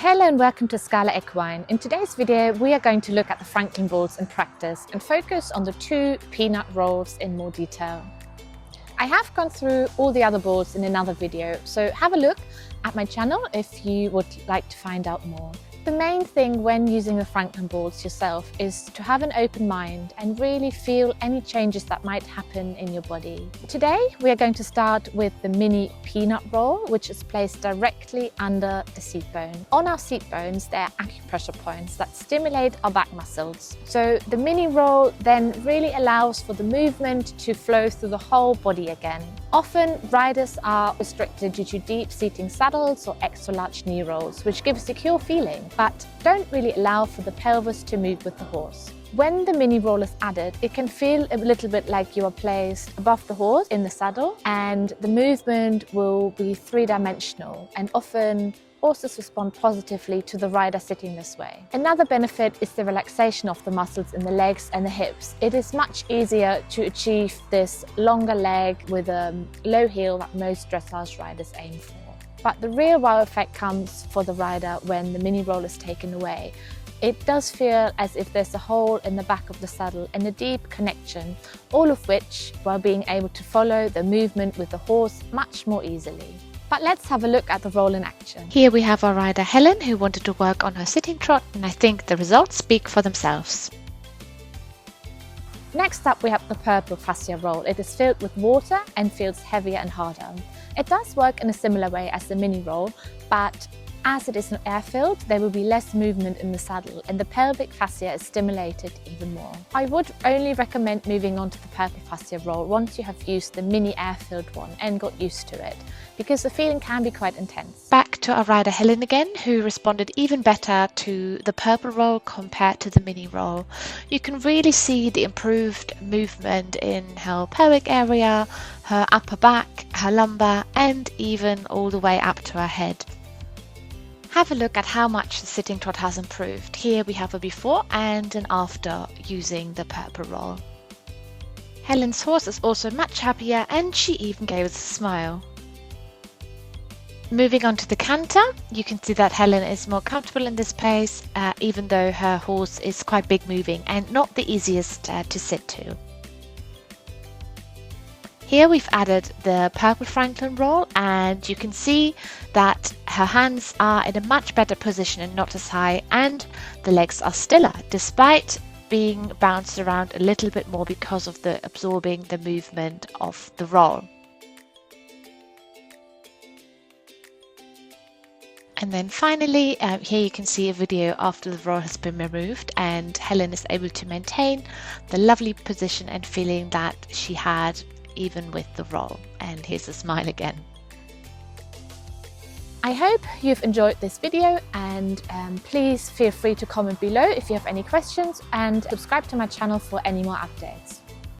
Hello and welcome to Scala Equine. In today's video we are going to look at the Franklin rolls in practice and focus on the two peanut rolls in more detail. I have gone through all the other balls in another video, so have a look at my channel if you would like to find out more. The main thing when using the Franklin balls yourself is to have an open mind and really feel any changes that might happen in your body. Today we are going to start with the mini peanut roll, which is placed directly under the seat bone. On our seat bones there are acupressure points that stimulate our back muscles. So the mini roll then really allows for the movement to flow through the whole body again. Often riders are restricted due to deep seating saddles or extra large knee rolls, which give a secure feeling, but don't really allow for the pelvis to move with the horse. When the mini roll is added, it can feel a little bit like you are placed above the horse in the saddle, and the movement will be three-dimensional, and often horses respond positively to the rider sitting this way. Another benefit is the relaxation of the muscles in the legs and the hips. It is much easier to achieve this longer leg with a low heel that most dressage riders aim for. But the real wow effect comes for the rider when the mini roll is taken away. It does feel as if there's a hole in the back of the saddle and a deep connection, all of which while being able to follow the movement with the horse much more easily. But let's have a look at the roll in action. Here we have our rider Helen, who wanted to work on her sitting trot, and I think the results speak for themselves. Next up we have the purple fascia roll. It is filled with water and feels heavier and harder. It does work in a similar way as the mini roll, but as it is air-filled, there will be less movement in the saddle and the pelvic fascia is stimulated even more. I would only recommend moving on to the purple fascia roll once you have used the mini air-filled one and got used to it, because the feeling can be quite intense. Back to our rider Helen again, who responded even better to the purple roll compared to the mini roll. You can really see the improved movement in her pelvic area, her upper back, her lumbar, and even all the way up to her head. Have a look at how much the sitting trot has improved. Here we have a before and an after using the purple roll. Helen's horse is also much happier and she even gave us a smile. Moving on to the canter, you can see that Helen is more comfortable in this pace, even though her horse is quite big moving and not the easiest to sit to. Here we've added the purple Franklin roll, and you can see that her hands are in a much better position and not as high, and the legs are stiller despite being bounced around a little bit more because of the absorbing the movement of the roll. And then finally, here you can see a video after the roll has been removed and Helen is able to maintain the lovely position and feeling that she had even with the roll. And here's a smile again. I hope you've enjoyed this video, and please feel free to comment below if you have any questions and subscribe to my channel for any more updates.